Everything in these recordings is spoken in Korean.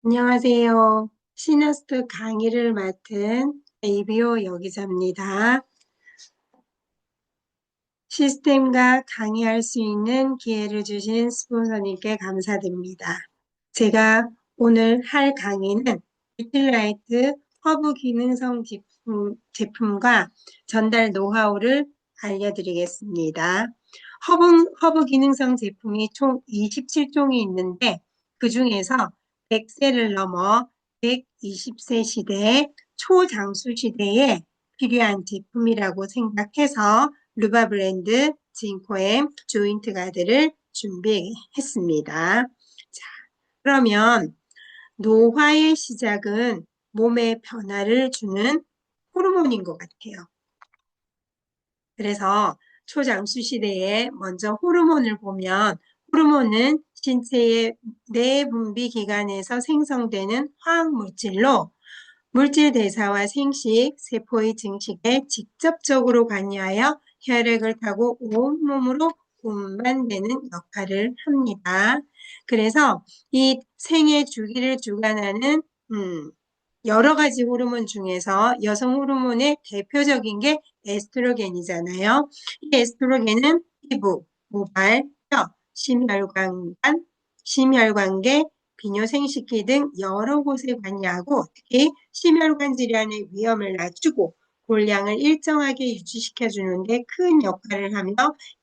안녕하세요. 시너스트 강의를 맡은 이비오 여기자입니다. 시스템과 강의할 수 있는 기회를 주신 스폰서님께 감사드립니다. 제가 오늘 할 강의는 유틸라이트 허브 기능성 제품과 전달 노하우를 알려드리겠습니다. 허브 기능성 제품이 총 27종이 있는데 그 중에서 100세를 넘어 120세 시대, 초장수 시대에 필요한 제품이라고 생각해서 루바 브랜드, 진코엠, 조인트 가드를 준비했습니다. 자, 그러면 노화의 시작은 몸에 변화를 주는 호르몬인 것 같아요. 그래서 초장수 시대에 먼저 호르몬을 보면 호르몬은 신체의 내분비 기관에서 생성되는 화학 물질로 물질 대사와 생식, 세포의 증식에 직접적으로 관여하여 혈액을 타고 온몸으로 운반되는 역할을 합니다. 그래서 이 생애 주기를 주관하는 여러 가지 호르몬 중에서 여성 호르몬의 대표적인 게 에스트로겐이잖아요. 이 에스트로겐은 피부, 모발, 뼈, 심혈관계, 비뇨생식기 등 여러 곳에 관여하고 특히 심혈관 질환의 위험을 낮추고 골량을 일정하게 유지시켜주는 데 큰 역할을 하며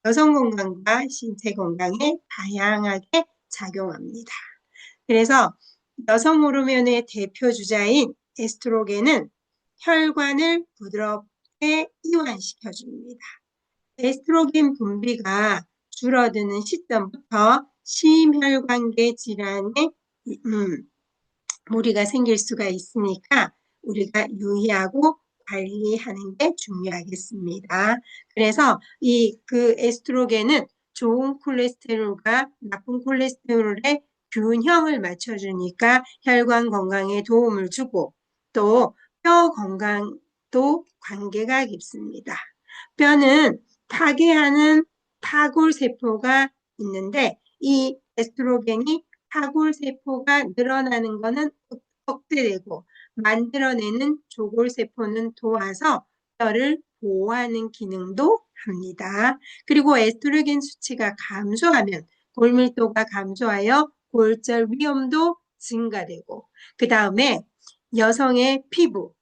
여성 건강과 신체 건강에 다양하게 작용합니다. 그래서 여성 호르몬의 대표 주자인 에스트로겐은 혈관을 부드럽게 이완시켜줍니다. 에스트로겐 분비가 줄어드는 시점부터 심혈관계 질환에 무리가 생길 수가 있으니까 우리가 유의하고 관리하는 게 중요하겠습니다. 그래서 그 에스트로겐은 좋은 콜레스테롤과 나쁜 콜레스테롤의 균형을 맞춰주니까 혈관 건강에 도움을 주고 또 뼈 건강도 관계가 깊습니다. 뼈는 파괴하는 파골세포가 있는데 이 에스트로겐이 파골세포가 늘어나는 것은 억제되고 만들어내는 조골세포는 도와서 뼈를 보호하는 기능도 합니다. 그리고 에스트로겐 수치가 감소하면 골밀도가 감소하여 골절 위험도 증가되고 그 다음에 여성의 피부,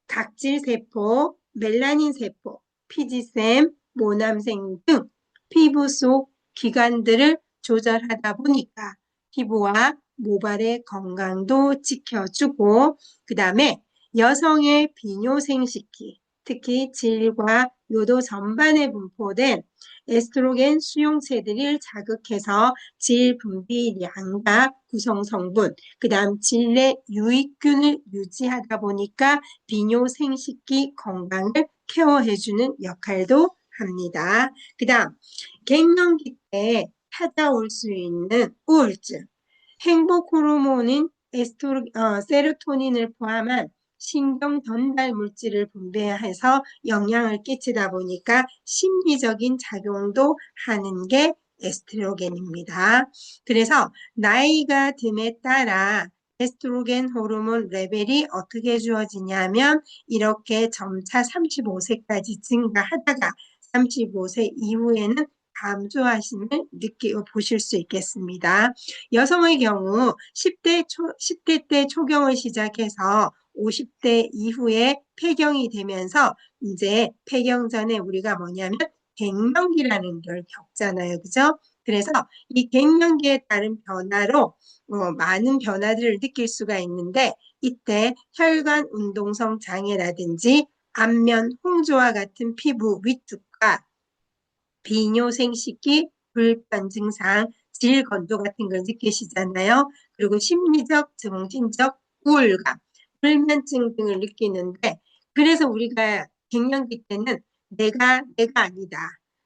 각질세포, 멜라닌세포, 피지샘, 모남생 등 피부 속 기관들을 조절하다 보니까 피부와 모발의 건강도 지켜주고 그 다음에 여성의 비뇨생식기, 특히 질과 요도 전반에 분포된 에스트로겐 수용체들을 자극해서 질 분비량과 구성 성분, 그 다음 질내 유익균을 유지하다 보니까 비뇨생식기 건강을 케어해주는 역할도 합니다. 그 다음 갱년기 때 찾아올 수 있는 우울증, 행복 호르몬인 세로토닌을 포함한 신경 전달 물질을 분비해서 영향을 끼치다 보니까 심리적인 작용도 하는 게 에스트로겐입니다. 그래서 나이가 듦에 따라 에스트로겐 호르몬 레벨이 어떻게 주어지냐면 이렇게 점차 35세까지 증가하다가 35세 이후에는 감소하심을 보실 수 있겠습니다. 여성의 경우 10대 때 초경을 시작해서 50대 이후에 폐경이 되면서 이제 폐경 전에 우리가 뭐냐면 갱년기라는 걸 겪잖아요. 그죠? 그래서 이 갱년기에 따른 변화로 많은 변화들을 느낄 수가 있는데 이때 혈관 운동성 장애라든지 안면 홍조와 같은 피부 위축과 비뇨생식기 불편 증상, 질 건조 같은 걸 느끼시잖아요. 그리고 심리적, 정신적 우울감, 불면증 등을 느끼는데 그래서 우리가 갱년기 때는 내가 아니다.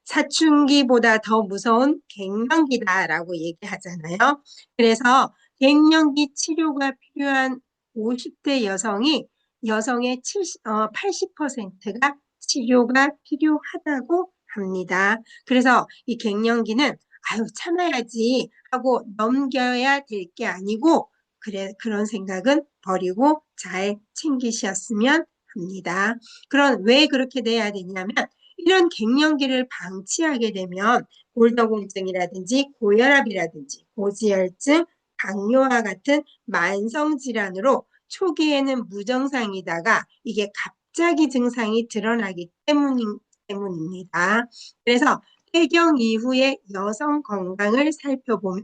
사춘기보다 더 무서운 갱년기다라고 얘기하잖아요. 그래서 갱년기 치료가 필요한 50대 여성의 80%가 치료가 필요하다고 합니다. 그래서 이 갱년기는 아유 참아야지 하고 넘겨야 될 게 아니고 그런 생각은 버리고 잘 챙기셨으면 합니다. 그럼 왜 그렇게 돼야 되냐면 이런 갱년기를 방치하게 되면 골다공증이라든지 고혈압이라든지 고지혈증, 당뇨와 같은 만성질환으로 초기에는 무증상이다가 이게 갑자기 증상이 드러나기 때문입니다. 그래서 폐경 이후의 여성 건강을 살펴보면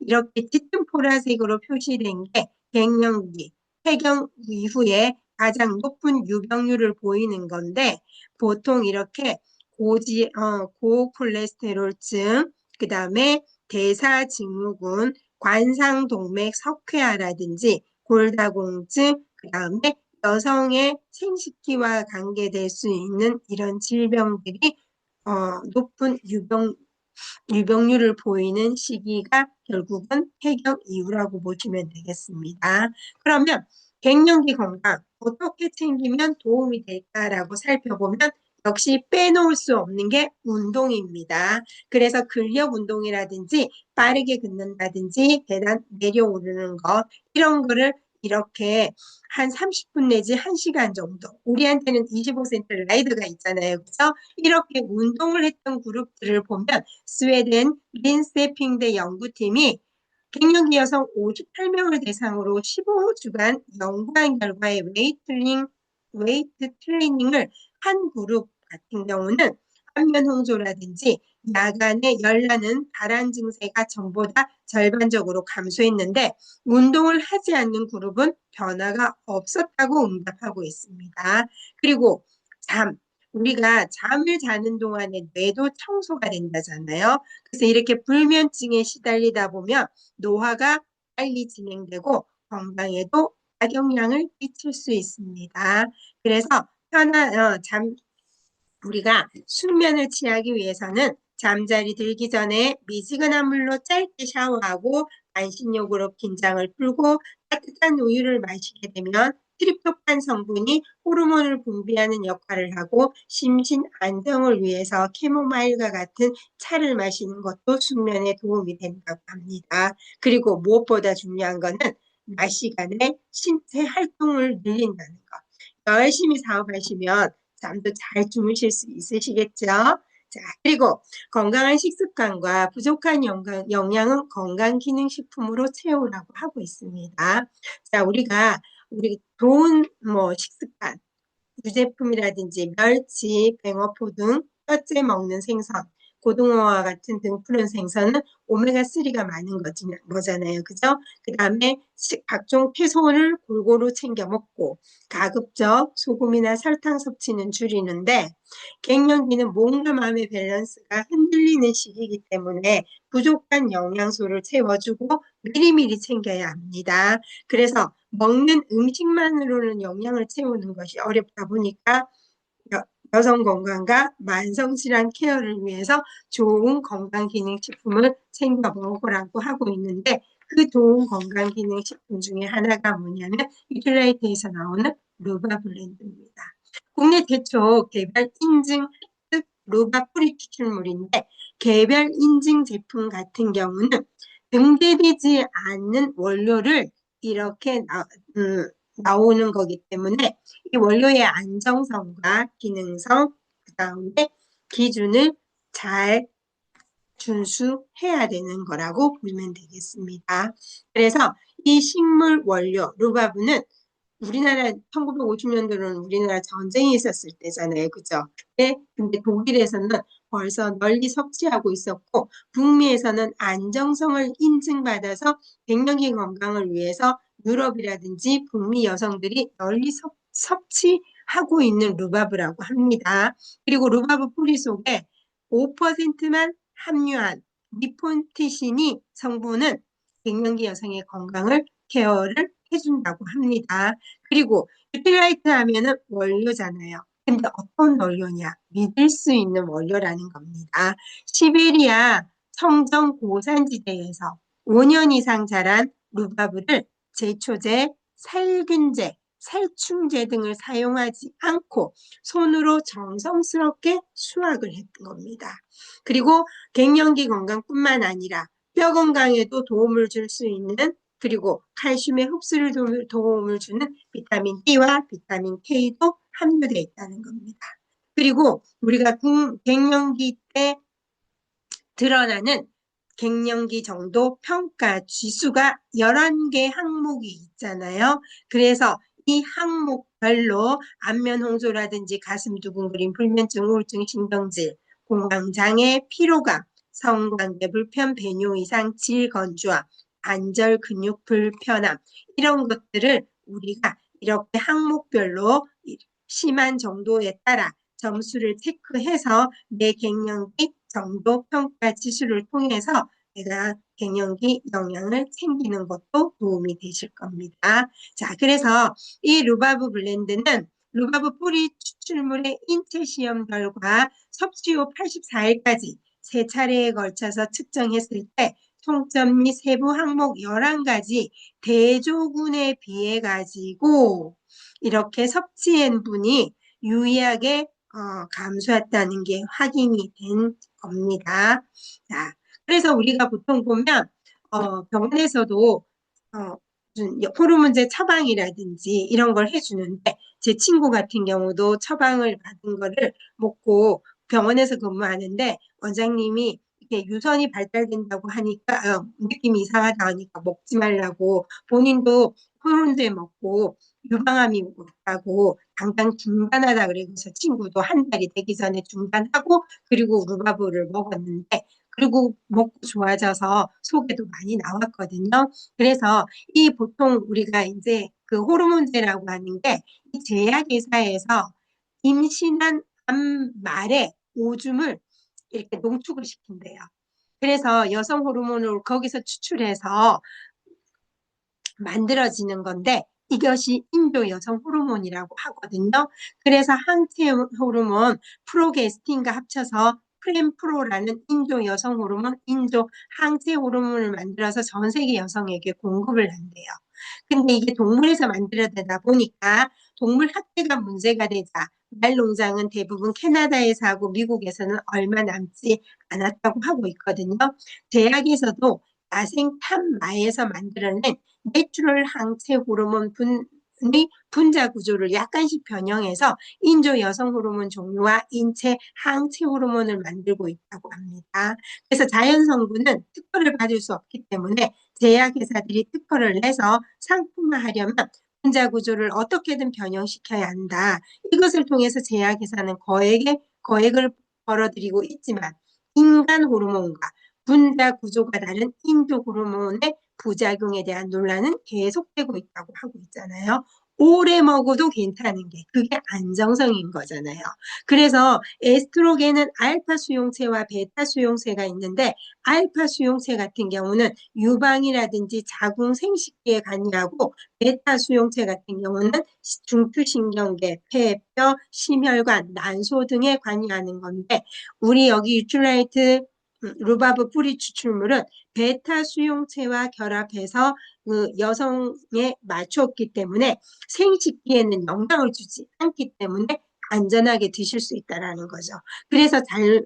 이렇게 짙은 보라색으로 표시된 게 갱년기, 폐경 이후에 가장 높은 유병률을 보이는 건데 보통 이렇게 고콜레스테롤증, 그 다음에 대사증후군, 관상동맥 석회화라든지 골다공증, 그 다음에 여성의 생식기와 관계될 수 있는 이런 질병들이 높은 유병률을 보이는 시기가 결국은 폐경 이후라고 보시면 되겠습니다. 그러면 갱년기 건강 어떻게 챙기면 도움이 될까라고 살펴보면 역시 빼놓을 수 없는 게 운동입니다. 그래서 근력 운동이라든지 빠르게 걷는다든지 계단 내려오르는 것 이런 거를 이렇게 한 30분 내지 1시간 정도 우리한테는 25cm 라이드가 있잖아요. 그래서 이렇게 운동을 했던 그룹들을 보면 스웨덴 린세핑대 연구팀이 갱년기 여성 58명을 대상으로 15주간 연구한 결과에 웨이트 트레이닝을 한 그룹 같은 경우는 안면 홍조라든지 야간에 열나는 발한 증세가 전보다 절반적으로 감소했는데 운동을 하지 않는 그룹은 변화가 없었다고 응답하고 있습니다. 그리고 우리가 잠을 자는 동안에 뇌도 청소가 된다잖아요. 그래서 이렇게 불면증에 시달리다 보면 노화가 빨리 진행되고 건강에도 악영향을 끼칠 수 있습니다. 그래서 우리가 숙면을 취하기 위해서는 잠자리 들기 전에 미지근한 물로 짧게 샤워하고 반신욕으로 긴장을 풀고 따뜻한 우유를 마시게 되면 트립토판 성분이 호르몬을 분비하는 역할을 하고 심신 안정을 위해서 캐모마일과 같은 차를 마시는 것도 숙면에 도움이 된다고 합니다. 그리고 무엇보다 중요한 거는 낮 시간에 신체 활동을 늘린다는 것. 열심히 사업하시면 잠도 잘 주무실 수 있으시겠죠? 자, 그리고 건강한 식습관과 부족한 영양은 건강기능식품으로 채우라고 하고 있습니다. 자, 우리 좋은 식습관, 유제품이라든지 멸치, 뱅어포 등 뼈째 먹는 생선, 고등어와 같은 등푸른 생선은 오메가3가 많은 거잖아요. 그죠? 그 다음에 각종 채소를 골고루 챙겨 먹고 가급적 소금이나 설탕 섭취는 줄이는데 갱년기는 몸과 마음의 밸런스가 흔들리는 시기이기 때문에 부족한 영양소를 채워주고 미리미리 챙겨야 합니다. 그래서 먹는 음식만으로는 영양을 채우는 것이 어렵다 보니까 여성 건강과 만성질환 케어를 위해서 좋은 건강기능식품을 챙겨 먹으라고 하고 있는데 그 좋은 건강기능식품 중에 하나가 뭐냐면 뉴트라이트에서 나오는 루바 블렌드입니다. 국내 최초 개별 인증 획득 루바 뿌리 추출물인데 개별 인증 제품 같은 경우는 등재되지 않는 원료를 이렇게 나오는 거기 때문에 이 원료의 안정성과 기능성, 그 다음에 기준을 잘 준수해야 되는 거라고 보면 되겠습니다. 그래서 이 식물 원료 루바브는 우리나라 1950년도는 우리나라 전쟁이 있었을 때잖아요. 그죠? 근데 독일에서는 벌써 널리 섭취하고 있었고 북미에서는 안정성을 인증받아서 갱년기 건강을 위해서 유럽이라든지 북미 여성들이 널리 섭취하고 있는 루바브라고 합니다. 그리고 루바브 뿌리 속에 5%만 함유한 니폰티신이 성분은 갱년기 여성의 건강을 케어를 해준다고 합니다. 그리고 뉴트라이트 하면은 원료잖아요. 근데 어떤 원료냐? 믿을 수 있는 원료라는 겁니다. 시베리아 청정 고산지대에서 5년 이상 자란 루바브를 제초제, 살균제, 살충제 등을 사용하지 않고 손으로 정성스럽게 수확을 했던 겁니다. 그리고 갱년기 건강뿐만 아니라 뼈 건강에도 도움을 줄 수 있는 그리고 칼슘의 흡수를 도움을 주는 비타민 D와 비타민 K도 함유되어 있다는 겁니다. 그리고 우리가 갱년기 때 드러나는 갱년기 정도 평가 지수가 11개 항목이 있잖아요. 그래서 이 항목별로 안면 홍조라든지 가슴 두근거림, 불면증, 우울증, 신경질, 공황장애, 피로감, 성관계 불편, 배뇨 이상, 질건조함, 관절 근육 불편함 이런 것들을 우리가 이렇게 항목별로 심한 정도에 따라 점수를 체크해서 내 갱년기 정도 평가 지수를 통해서 내가 갱년기 영양을 챙기는 것도 도움이 되실 겁니다. 자, 그래서 이 루바브 블렌드는 루바브 뿌리 추출물의 인체 시험 결과 섭취 후 84일까지 세 차례에 걸쳐서 측정했을 때 총점 및 세부 항목 11가지 대조군에 비해 가지고 이렇게 섭취액분이 유의하게 감소했다는 게 확인이 된 겁니다. 자, 그래서 우리가 보통 보면 병원에서도 무슨 호르몬제 처방이라든지 이런 걸 해주는데 제 친구 같은 경우도 처방을 받은 거를 먹고 병원에서 근무하는데 원장님이 이렇게 유선이 발달된다고 하니까 느낌이 이상하다 하니까 먹지 말라고 본인도 호르몬제 먹고 유방암이 왔다고 당장 중단하다 그래서 친구도 한 달이 되기 전에 중단하고 그리고 루바브를 먹었는데 그리고 먹고 좋아져서 속에도 많이 나왔거든요. 그래서 이 보통 우리가 이제 그 호르몬제라고 하는 게 이 제약회사에서 임신한 암 말에 오줌을 이렇게 농축을 시킨대요. 그래서 여성 호르몬을 거기서 추출해서 만들어지는 건데 이것이 인도 여성 호르몬이라고 하거든요. 그래서 항체 호르몬 프로게스틴과 합쳐서 프렘프로라는 인도 여성 호르몬, 인도 항체 호르몬을 만들어서 전 세계 여성에게 공급을 한대요. 근데 이게 동물에서 만들어내다 보니까 동물 학대가 문제가 되자 말농장은 대부분 캐나다에서 하고 미국에서는 얼마 남지 않았다고 하고 있거든요. 제약에서도 야생 탑마에서 만들어낸 내추럴 항체 호르몬 분의 분자 구조를 약간씩 변형해서 인조 여성 호르몬 종류와 인체 항체 호르몬을 만들고 있다고 합니다. 그래서 자연 성분은 특허를 받을 수 없기 때문에 제약회사들이 특허를 내서 상품화하려면 분자 구조를 어떻게든 변형시켜야 한다. 이것을 통해서 제약회사는 거액을 벌어들이고 있지만 인간 호르몬과 분자 구조가 다른 인도 호르몬의 부작용에 대한 논란은 계속되고 있다고 하고 있잖아요. 오래 먹어도 괜찮은 게 그게 안정성인 거잖아요. 그래서 에스트로겐은 알파 수용체와 베타 수용체가 있는데 알파 수용체 같은 경우는 유방이라든지 자궁 생식기에 관여하고 베타 수용체 같은 경우는 중추신경계, 폐뼈, 심혈관, 난소 등에 관여하는 건데 우리 여기 유출라이트 루바브 뿌리 추출물은 베타 수용체와 결합해서 그 여성에 맞췄기 때문에 생식기에는 영향을 주지 않기 때문에 안전하게 드실 수 있다라는 거죠. 그래서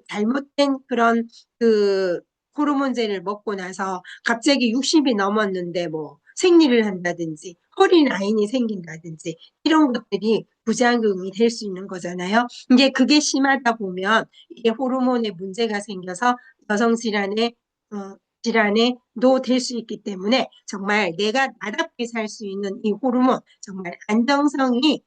잘못된 그런 그 호르몬제를 먹고 나서 갑자기 60이 넘었는데 뭐 생리를 한다든지 허리 라인이 생긴다든지 이런 것들이 부작용이 될 수 있는 거잖아요. 이제 그게 심하다 보면 이게 호르몬에 문제가 생겨서 여성 질환에도 될 수 있기 때문에 정말 내가 나답게 살 수 있는 이 호르몬 정말 안정성이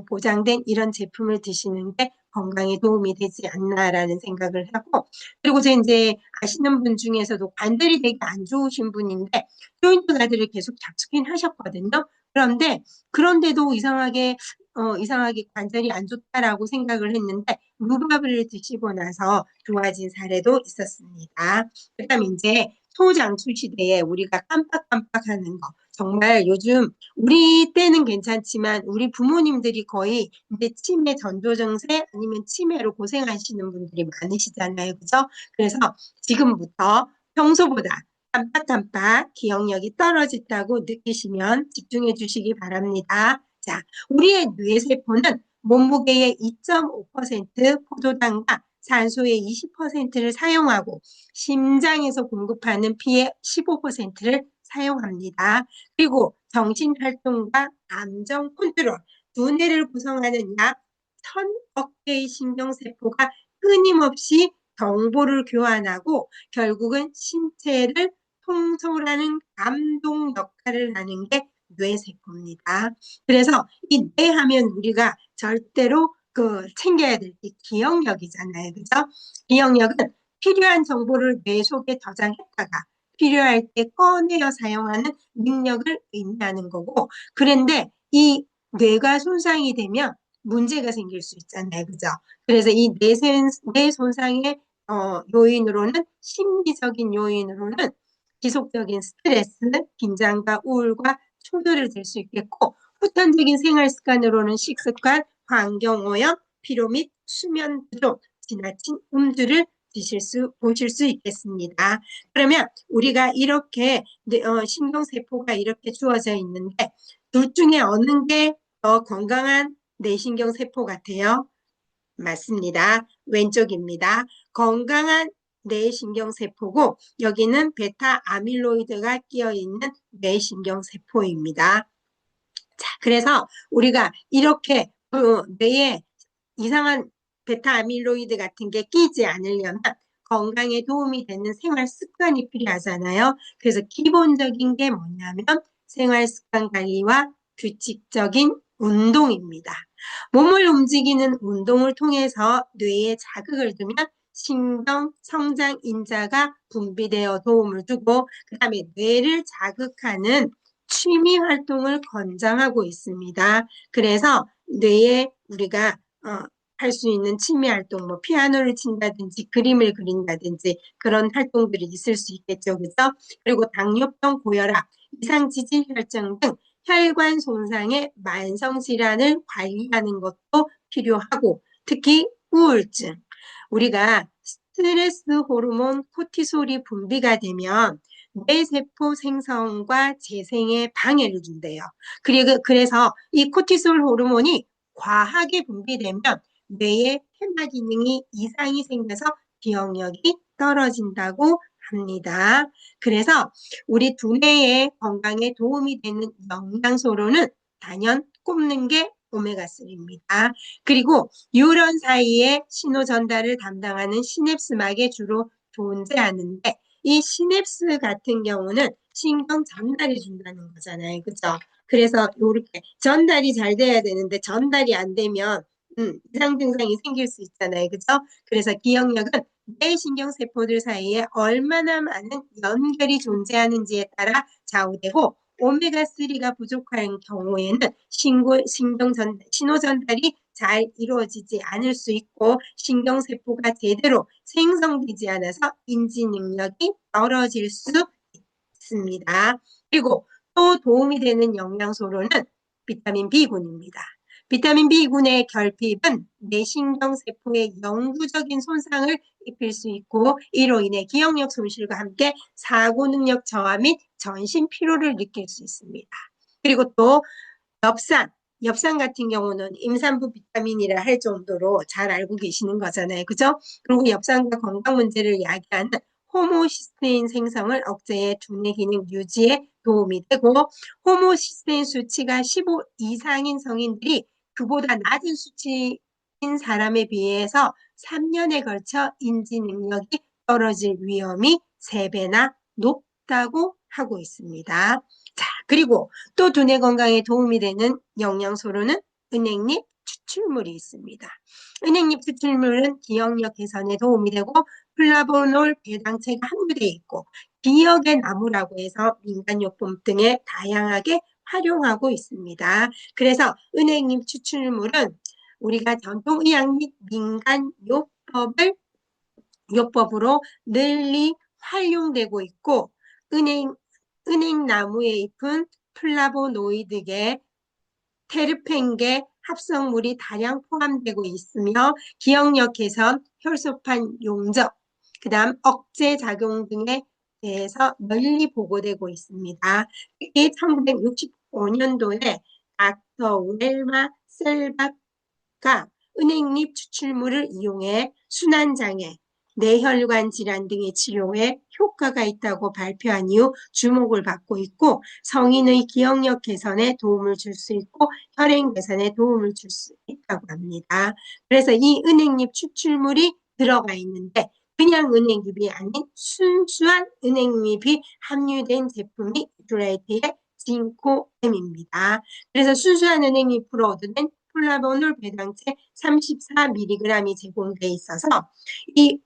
보장된 이런 제품을 드시는 게 건강에 도움이 되지 않나라는 생각을 하고 그리고 이제 아시는 분 중에서도 관절이 되게 안 좋으신 분인데 조인트 가드를 계속 잡수긴 하셨거든요. 그런데도 이상하게 관절이 안 좋다라고 생각을 했는데 루바브를 드시고 나서 좋아진 사례도 있었습니다. 그다음 이제 소장수 시대에 우리가 깜빡깜빡하는 거 정말 요즘 우리 때는 괜찮지만 우리 부모님들이 거의 이제 치매 전조 증세 아니면 치매로 고생하시는 분들이 많으시잖아요. 그죠? 그래서 지금부터 평소보다 깜빡깜빡 기억력이 떨어졌다고 느끼시면 집중해 주시기 바랍니다. 자, 우리의 뇌세포는 몸무게의 2.5% 포도당과 산소의 20%를 사용하고 심장에서 공급하는 피의 15%를 사용합니다. 그리고 정신활동과 감정 컨트롤, 두뇌를 구성하는 약 1000억 개의 신경세포가 끊임없이 정보를 교환하고 결국은 신체를 통솔하는 감동 역할을 하는 게 뇌세포입니다. 그래서 이 뇌 하면 우리가 절대로 챙겨야 될 게 기억력이잖아요. 그죠? 기억력은 필요한 정보를 뇌 속에 저장했다가 필요할 때 꺼내어 사용하는 능력을 의미하는 거고, 그런데 이 뇌가 손상이 되면 문제가 생길 수 있잖아요. 그죠? 그래서 이 뇌 손상의 요인으로는 심리적인 요인으로는 지속적인 스트레스, 긴장과 우울과 충돌을 들 수 있겠고, 후천적인 생활 습관으로는 식습관, 환경오염, 피로 및 수면 부족, 지나친 음주를 보실 수 있겠습니다. 그러면 우리가 이렇게 신경세포가 이렇게 주어져 있는데 둘 중에 어느 게 더 건강한 뇌신경세포 같아요? 맞습니다. 왼쪽입니다. 건강한 뇌신경세포고 여기는 베타 아밀로이드가 끼어 있는 뇌신경세포입니다. 자, 그래서 우리가 이렇게 뇌에 이상한 베타 아밀로이드 같은 게 끼지 않으려면 건강에 도움이 되는 생활 습관이 필요하잖아요. 그래서 기본적인 게 뭐냐면 생활 습관 관리와 규칙적인 운동입니다. 몸을 움직이는 운동을 통해서 뇌에 자극을 주면 신경 성장 인자가 분비되어 도움을 주고 그 다음에 뇌를 자극하는 취미 활동을 권장하고 있습니다. 그래서 뇌에 우리가 할 수 있는 취미 활동, 뭐 피아노를 친다든지 그림을 그린다든지 그런 활동들이 있을 수 있겠죠, 그죠? 그리고 당뇨병, 고혈압, 이상 지질 혈증 등 혈관 손상의 만성 질환을 관리하는 것도 필요하고, 특히 우울증, 우리가 스트레스 호르몬 코티솔이 분비가 되면 뇌세포 생성과 재생에 방해를 준대요. 그래서 이 코티솔 호르몬이 과하게 분비되면 뇌의 해마 기능이 이상이 생겨서 기억력이 떨어진다고 합니다. 그래서 우리 두뇌의 건강에 도움이 되는 영양소로는 단연 꼽는 게 오메가3입니다. 그리고 뉴런 사이에 신호 전달을 담당하는 시냅스막에 주로 존재하는데 이 시냅스 같은 경우는 신경 전달해 준다는 거잖아요. 그죠? 그래서 이렇게 전달이 잘 돼야 되는데 전달이 안 되면 이상 증상이 생길 수 있잖아요. 그죠? 그래서 기억력은 뇌 신경세포들 사이에 얼마나 많은 연결이 존재하는지에 따라 좌우되고 오메가3가 부족한 경우에는 신호 전달이 잘 이루어지지 않을 수 있고 신경세포가 제대로 생성되지 않아서 인지 능력이 떨어질 수 있습니다. 그리고 또 도움이 되는 영양소로는 비타민 B군입니다. 비타민 B군의 결핍은 뇌신경세포에 영구적인 손상을 입힐 수 있고 이로 인해 기억력 손실과 함께 사고 능력 저하 및 전신 피로를 느낄 수 있습니다. 그리고 또 엽산 같은 경우는 임산부 비타민이라 할 정도로 잘 알고 계시는 거잖아요. 그죠? 그리고 엽산과 건강 문제를 야기하는 호모시스테인 생성을 억제해 두뇌 기능 유지에 도움이 되고 호모시스테인 수치가 15 이상인 성인들이 그보다 낮은 수치인 사람에 비해서 3년에 걸쳐 인지 능력이 떨어질 위험이 3배나 높다고 하고 있습니다. 자, 그리고 또 두뇌 건강에 도움이 되는 영양소로는 은행잎 추출물이 있습니다. 은행잎 추출물은 기억력 개선에 도움이 되고 플라보놀 배당체가 함유되어 있고 기억의 나무라고 해서 민간요법 등에 다양하게 활용하고 있습니다. 그래서 은행잎 추출물은 우리가 전통의학 및 민간요법으로 널리 활용되고 있고 은행나무에 잎은 플라보노이드계, 테르펜계 합성물이 다량 포함되고 있으며 기억력 개선, 혈소판 용적, 그 다음 억제 작용 등에 대해서 널리 보고되고 있습니다. 특히 1965년도에 닥터 웰마 셀박가 은행잎 추출물을 이용해 순환장애, 뇌혈관 질환 등의 치료에 효과가 있다고 발표한 이후 주목을 받고 있고 성인의 기억력 개선에 도움을 줄 수 있고 혈행 개선에 도움을 줄 수 있다고 합니다. 그래서 이 은행잎 추출물이 들어가 있는데 그냥 은행잎이 아닌 순수한 은행잎이 함유된 제품이 뉴트라이트의 진코엠입니다. 그래서 순수한 은행잎으로 얻어낸 플라보놀 배당체 34mg이 제공돼 있어서 이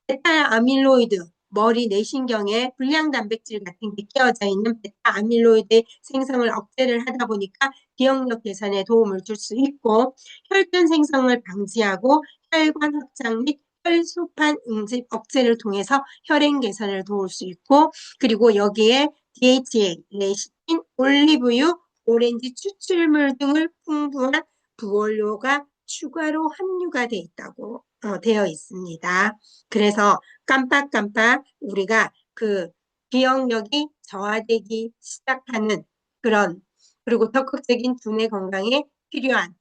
베타 아밀로이드 머리 내신경에 불량 단백질 같은 게 끼어져 있는 베타 아밀로이드 생성을 억제를 하다 보니까 기억력 개선에 도움을 줄 수 있고 혈전 생성을 방지하고 혈관 확장 및 혈소판 응집 억제를 통해서 혈행 개선을 도울 수 있고 그리고 여기에 DHA, 레시틴, 올리브유, 오렌지 추출물 등을 풍부한 부원료가 추가로 함유가 돼 있다고 되어 있습니다. 그래서 깜빡깜빡 우리가 그 기억력이 저하되기 시작하는 그런 그리고 적극적인 두뇌 건강에 필요한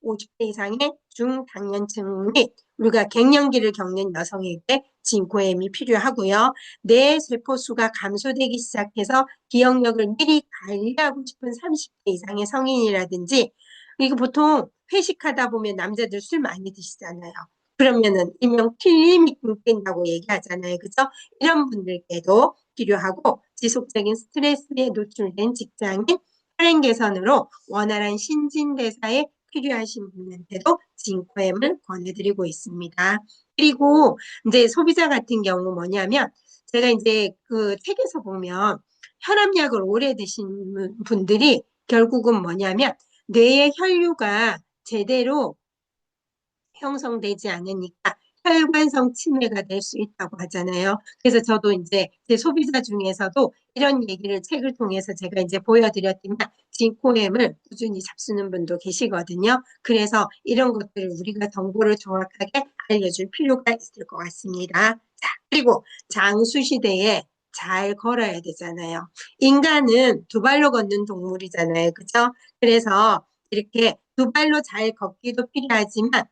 50대 이상의 중장년층 및 우리가 갱년기를 겪는 여성에게 진코엠이 필요하고요. 뇌 세포수가 감소되기 시작해서 기억력을 미리 관리하고 싶은 30대 이상의 성인이라든지 이거 보통 회식하다 보면 남자들 술 많이 드시잖아요. 그러면은 일명 필름이 끊긴다고 얘기하잖아요. 그죠? 이런 분들께도 필요하고 지속적인 스트레스에 노출된 직장인 혈행 개선으로 원활한 신진대사에 필요하신 분한테도 진코엠을 권해드리고 있습니다. 그리고 이제 소비자 같은 경우 뭐냐면 제가 이제 그 책에서 보면 혈압약을 오래 드신 분들이 결국은 뭐냐면 뇌의 혈류가 제대로 형성되지 않으니까 혈관성 치매가 될 수 있다고 하잖아요. 그래서 저도 이제 제 소비자 중에서도 이런 얘기를 책을 통해서 제가 이제 보여드렸지만 진코엠을 꾸준히 잡수는 분도 계시거든요. 그래서 이런 것들을 우리가 정보를 정확하게 알려줄 필요가 있을 것 같습니다. 자, 그리고 장수 시대에 잘 걸어야 되잖아요. 인간은 두 발로 걷는 동물이잖아요. 그죠? 그래서 이렇게 두 발로 잘 걷기도 필요하지만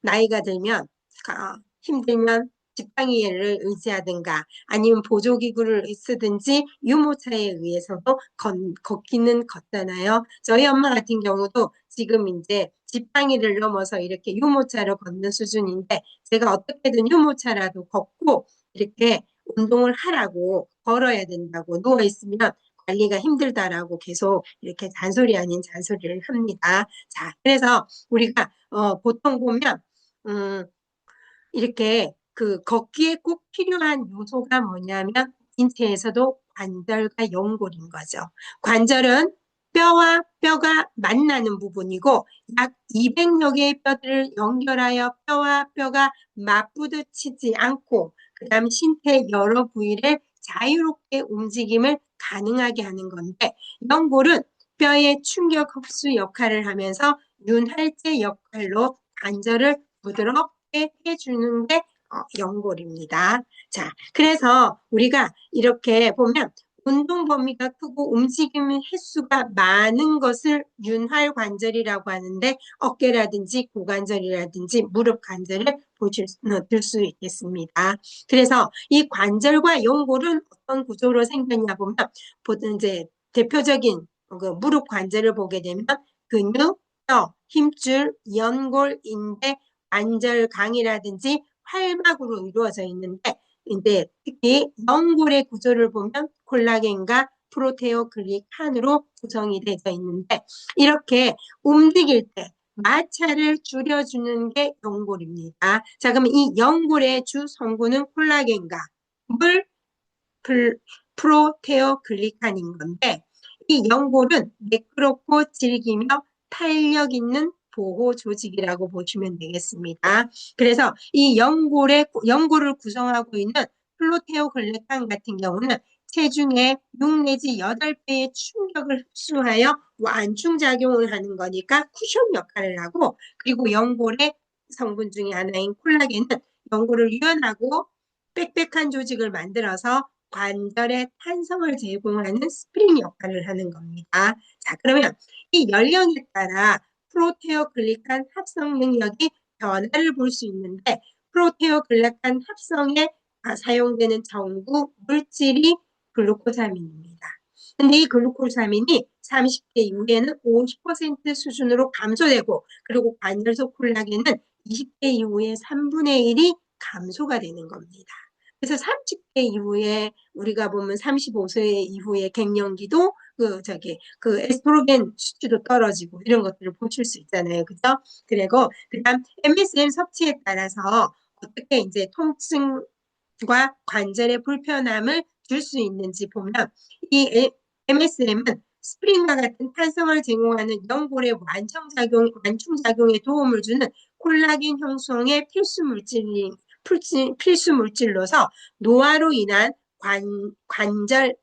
나이가 들면 힘들면 지팡이를 의지하든가 아니면 보조기구를 쓰든지 유모차에 의해서도 걷기는 걷잖아요. 저희 엄마 같은 경우도 지금 이제 지팡이를 넘어서 이렇게 유모차로 걷는 수준인데 제가 어떻게든 유모차라도 걷고 이렇게 운동을 하라고 걸어야 된다고 누워있으면 관리가 힘들다라고 계속 이렇게 잔소리 아닌 잔소리를 합니다. 자, 그래서 우리가 보통 보면 음, 이렇게 그 걷기에 꼭 필요한 요소가 뭐냐면 인체에서도 관절과 연골인 거죠. 관절은 뼈와 뼈가 만나는 부분이고 약 200여 개의 뼈들을 연결하여 뼈와 뼈가 맞부딪히지 않고 그다음 신체 여러 부위를 자유롭게 움직임을 가능하게 하는 건데 연골은 뼈의 충격 흡수 역할을 하면서 윤활제 역할로 관절을 부드럽게 해주는 게 연골입니다. 자, 그래서 우리가 이렇게 보면 운동 범위가 크고 움직임 횟수가 많은 것을 윤활 관절이라고 하는데 어깨라든지 고관절이라든지 무릎 관절을 들 수 있겠습니다. 그래서 이 관절과 연골은 어떤 구조로 생겼냐 보면 이제 대표적인 그 무릎 관절을 보게 되면 근육, 뼈, 힘줄, 연골, 인대, 관절강이라든지 활막으로 이루어져 있는데 이제 특히 연골의 구조를 보면 콜라겐과 프로테오글리칸으로 구성이 되어 있는데 이렇게 움직일 때 마찰을 줄여주는 게 연골입니다. 자, 그러면 이 연골의 주 성분은 콜라겐과 물, 프로테오글리칸인 건데 이 연골은 매끄럽고 질기며 탄력 있는 보호 조직이라고 보시면 되겠습니다. 그래서 이 연골을 구성하고 있는 플로테오글레칸 같은 경우는 체중의 6 내지 8배의 충격을 흡수하여 완충작용을 하는 거니까 쿠션 역할을 하고 그리고 연골의 성분 중에 하나인 콜라겐은 연골을 유연하고 빽빽한 조직을 만들어서 관절의 탄성을 제공하는 스프링 역할을 하는 겁니다. 자, 그러면 이 연령에 따라 프로테오글리칸 합성 능력이 변화를 볼 수 있는데 프로테오글라칸 합성에 사용되는 전구 물질이 글루코사민입니다. 근데 이 글루코사민이 30대 이후에는 50% 수준으로 감소되고, 그리고 관절 속 콜라겐은 20대 이후에 3분의 1이 감소가 되는 겁니다. 그래서 30대 이후에 우리가 보면 35세 이후에 갱년기도 그 에스트로겐 수치도 떨어지고 이런 것들을 보실 수 있잖아요. 그죠? 그리고 그다음 MSM 섭취에 따라서 어떻게 이제 통증과 관절의 불편함을 줄 수 있는지 보면, 이 MSM은 스프링과 같은 탄성을 제공하는 연골의 완충작용에 도움을 주는 콜라겐 형성의 필수 물질로서 노화로 인한 관절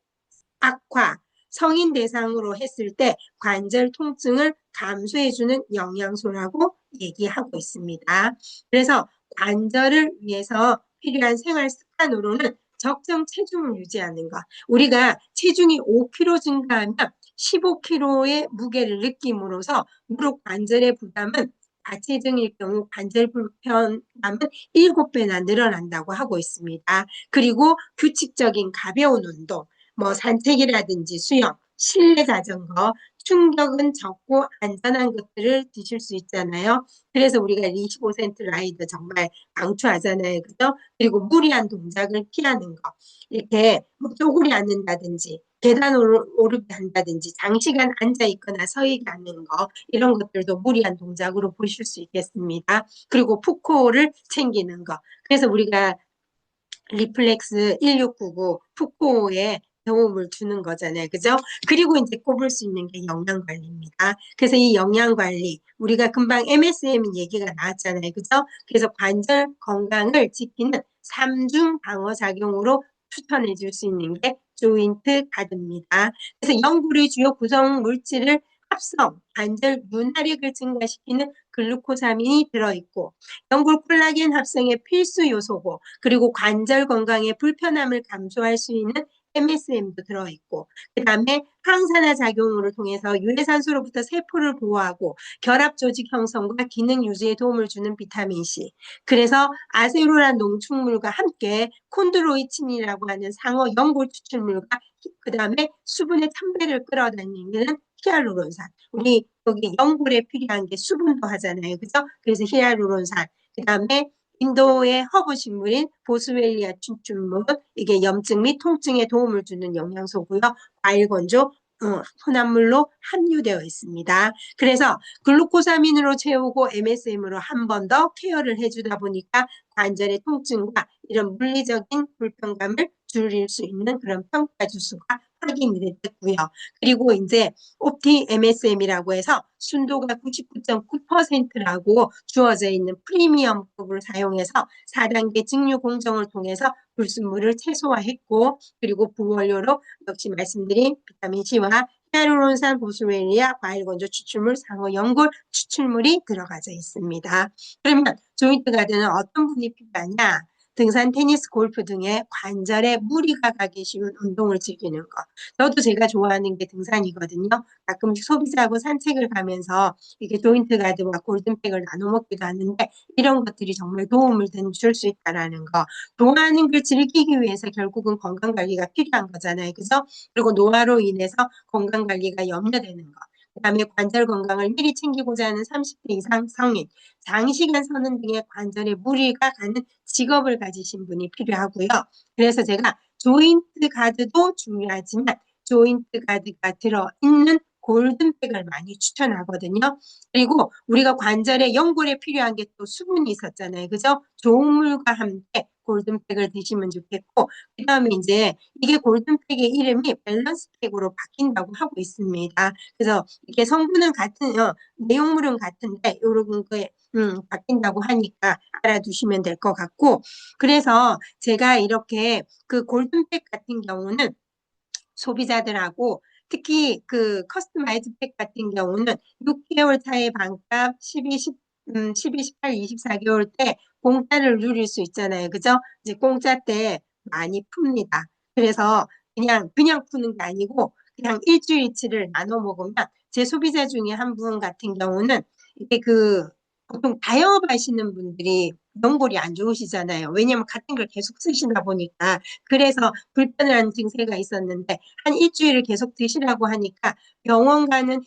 악화, 성인 대상으로 했을 때 관절 통증을 감소해주는 영양소라고 얘기하고 있습니다. 그래서 관절을 위해서 필요한 생활 습관으로는 적정 체중을 유지하는 것. 우리가 체중이 5kg 증가하면 15kg의 무게를 느낌으로써 무릎 관절의 부담은 과체중일 경우 관절 불편함은 7배나 늘어난다고 하고 있습니다. 그리고 규칙적인 가벼운 운동, 뭐 산책이라든지 수영, 실내 자전거, 충격은 적고 안전한 것들을 드실 수 있잖아요. 그래서 우리가 25센트 라이드 정말 강추하잖아요. 그죠? 그리고 무리한 동작을 피하는 거. 이렇게 뭐 쪼그리 앉는다든지 계단 오르기 한다든지 장시간 앉아 있거나 서 있는 거, 이런 것들도 무리한 동작으로 보실 수 있겠습니다. 그리고 푸코를 챙기는 거. 그래서 우리가 리플렉스 1699 푸코에 도움을 주는 거잖아요. 그죠? 그리고 이제 꼽을 수 있는 게 영양관리입니다. 그래서 이 영양관리, 우리가 금방 MSM 얘기가 나왔잖아요. 그죠? 그래서 관절 건강을 지키는 3중 방어작용으로 추천해 줄 수 있는 게 조인트 가드입니다. 그래서 연골의 주요 구성 물질을 합성, 관절 윤활력을 증가시키는 글루코사민이 들어있고, 연골 콜라겐 합성의 필수 요소고, 그리고 관절 건강의 불편함을 감소할 수 있는 MSM도 들어있고, 그 다음에 항산화 작용을 통해서 유해산소로부터 세포를 보호하고 결합 조직 형성과 기능 유지에 도움을 주는 비타민C, 그래서 아세로란 농축물과 함께 콘드로이친이라고 하는 상어 연골 추출물과 그 다음에 수분의 1000배를 끌어당기는 히알루론산, 우리 여기 연골에 필요한 게 수분도 하잖아요. 그죠? 그래서 히알루론산, 그 다음에 인도의 허브 식물인 보스웰리아 추출물, 이게 염증 및 통증에 도움을 주는 영양소고요. 과일 건조 혼합물로 함유되어 있습니다. 그래서 글루코사민으로 채우고 MSM으로 한 번 더 케어를 해주다 보니까 관절의 통증과 이런 물리적인 불편감을 줄일 수 있는 그런 평가 주수가 확인이 됐고요. 그리고 이제 옵티 MSM이라고 해서 순도가 99.9%라고 주어져 있는 프리미엄급을 사용해서 4단계 증류 공정을 통해서 불순물을 최소화했고, 그리고 부원료로 역시 말씀드린 비타민C와 히알루론산, 보스웰리아, 과일건조 추출물, 상어 연골 추출물이 들어가져 있습니다. 그러면 조인트 가드는 어떤 분이 필요하냐? 등산, 테니스, 골프 등의 관절에 무리가 가기 쉬운 운동을 즐기는 것. 저도 제가 좋아하는 게 등산이거든요. 가끔씩 소비자하고 산책을 가면서 이게 조인트 가드와 골든백을 나눠 먹기도 하는데, 이런 것들이 정말 도움을 줄 수 있다라는 거. 좋아하는 걸 즐기기 위해서 결국은 건강 관리가 필요한 거잖아요. 그죠? 그리고 노화로 인해서 건강 관리가 염려되는 거. 그다음에 관절 건강을 미리 챙기고자 하는 30대 이상 성인, 장시간 서는 등의 관절에 무리가 가는 직업을 가지신 분이 필요하고요. 그래서 제가 조인트 가드도 중요하지만 조인트 가드가 들어있는 골든백을 많이 추천하거든요. 그리고 우리가 관절에 연골에 필요한 게 또 수분이 있었잖아요. 그죠? 좋은 물과 함께 골든백을 드시면 좋겠고, 그 다음에 이제 이게 골든백의 이름이 밸런스팩으로 바뀐다고 하고 있습니다. 그래서 이게 성분은 내용물은 같은데 요런 거에 바뀐다고 하니까 알아두시면 될 것 같고, 그래서 제가 이렇게 그 골든팩 같은 경우는 소비자들하고, 특히 그 커스터마이즈 팩 같은 경우는 6개월 차의 반값, 12, 18, 24개월 때 공짜를 누릴 수 있잖아요. 그죠? 이제 공짜 때 많이 풉니다. 그래서 그냥 푸는 게 아니고 그냥 일주일치를 나눠 먹으면, 제 소비자 중에 한 분 같은 경우는 이게 보통 자영업 하시는 분들이 연골이 안 좋으시잖아요. 왜냐면 같은 걸 계속 쓰시다 보니까. 그래서 불편한 증세가 있었는데, 한 일주일을 계속 드시라고 하니까 병원 가는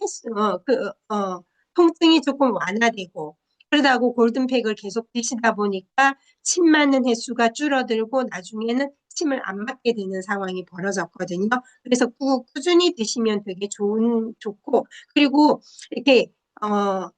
통증이 조금 완화되고, 그러다고 골든팩을 계속 드시다 보니까 침 맞는 횟수가 줄어들고, 나중에는 침을 안 맞게 되는 상황이 벌어졌거든요. 그래서 꾸준히 드시면 되게 좋고, 그리고 이렇게, 어,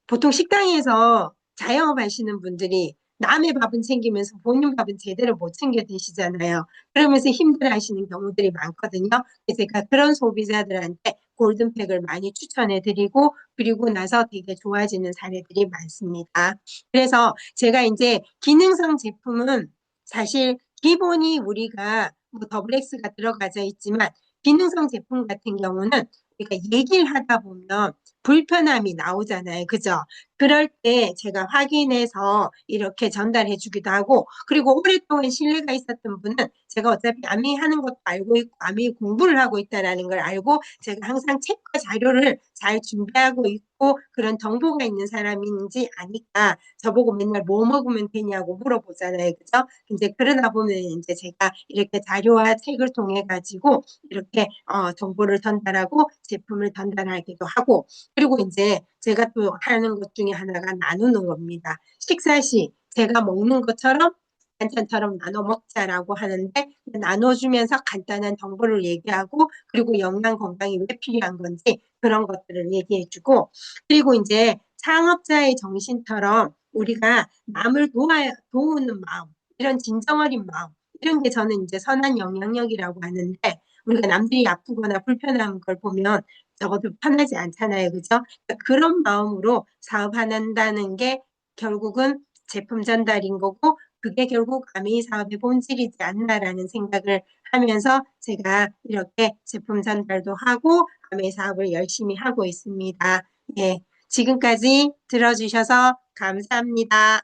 보통 식당에서 자영업 하시는 분들이 남의 밥은 챙기면서 본인 밥은 제대로 못 챙겨 드시잖아요. 그러면서 힘들어 하시는 경우들이 많거든요. 그래서 제가 그런 소비자들한테 골든팩을 많이 추천해 드리고, 그리고 나서 되게 좋아지는 사례들이 많습니다. 그래서 제가 이제 기능성 제품은 사실 기본이 우리가 뭐 더블 X가 들어가져 있지만, 기능성 제품 같은 경우는 우리가 얘기를 하다 보면 불편함이 나오잖아요. 그죠? 그럴 때 제가 확인해서 이렇게 전달해 주기도 하고, 그리고 오랫동안 신뢰가 있었던 분은 제가 어차피 아미 하는 것도 알고 있고, 아미 공부를 하고 있다는 걸 알고, 제가 항상 책과 자료를 잘 준비하고 있고, 그런 정보가 있는 사람인지 아니까 저보고 맨날 뭐 먹으면 되냐고 물어보잖아요. 그죠? 이제 그러다 보면 이제 제가 이렇게 자료와 책을 통해 가지고 이렇게 정보를 전달하고 제품을 전달하기도 하고, 그리고 이제 제가 또 하는 것 중에 하나가 나누는 겁니다. 식사 시 제가 먹는 것처럼 반찬처럼 나눠 먹자라고 하는데, 나눠주면서 간단한 정보를 얘기하고, 그리고 영양 건강이 왜 필요한 건지 그런 것들을 얘기해주고, 그리고 이제 창업자의 정신처럼 우리가 남을 도우는 마음, 이런 진정 어린 마음, 이런 게 저는 이제 선한 영향력이라고 하는데, 우리가 남들이 아프거나 불편한 걸 보면 적어도 편하지 않잖아요. 그죠? 그러니까 그런 마음으로 사업한다는 게 결국은 제품 전달인 거고, 그게 결국 아메이 사업의 본질이지 않나라는 생각을 하면서 제가 이렇게 제품 전달도 하고 아메이 사업을 열심히 하고 있습니다. 예, 지금까지 들어주셔서 감사합니다.